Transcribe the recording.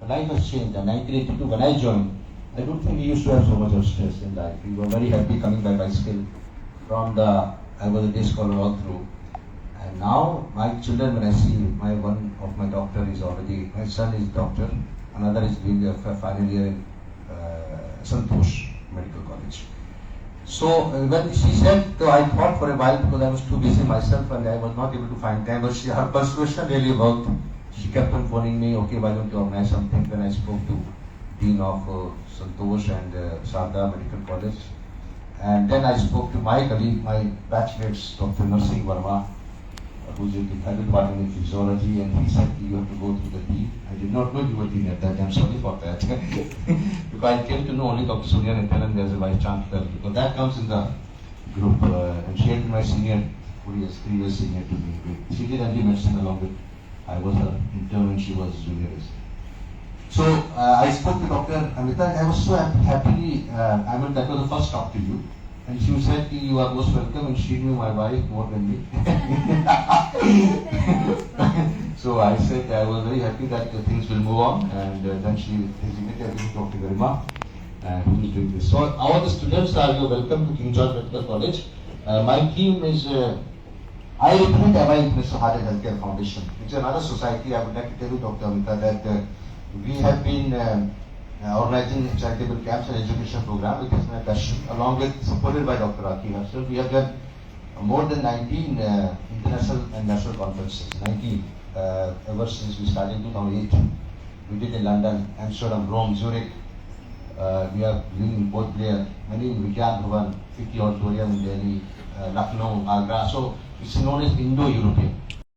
the life has changed. In 1982, when I joined, I don't think we used to have so much of stress in life. We were very happy coming by bicycle from I was a day scholar all through. And now my children, when I see one of my doctor is already, my son is doctor, another is doing a final year in Santosh Medical College. So when she said, so I thought for a while because I was too busy myself and I was not able to find time, but her persuasion really worked. She kept on phoning me, okay, why don't you organize something? Then I spoke to Dean of Santosh and Sarda Medical College. And then I spoke to my colleague, my batchmates, Dr. Narsingh Verma, who's in the head department in physiology, and he said you have to go through the dean. I did not know you were dean at that time, sorry for that. Because I came to know only Dr. Surya Nityanan as a vice chancellor, because that comes in the group. And she had been my senior, 4 years, 3 years senior to me. She did MD medicine along with, I was her intern and she was junior. So I spoke to Dr. Amita, and I was so happily, that was the first talk to you. And she said, you are most welcome, and she knew my wife more than me. So I said I was very happy that things will move on, and then she designated me Dr. Garima, who is doing this. So all the students are welcome to King George Medical College. My team is, I represent MI International Heart and Healthcare Foundation. It's another society. I would like to tell you, Dr. Amita, that we have been organizing charitable camps and education program, which is my passion, along with supported by Dr. Aki herself. We have done more than 19 international and national conferences, 19, ever since we started in 2008. We did in London, Amsterdam, Rome, Zurich. We are doing in Port Blair, many in Vigyan Bhavan, City Auditorium in Delhi, Lucknow, Agra. So it's known as Indo-European.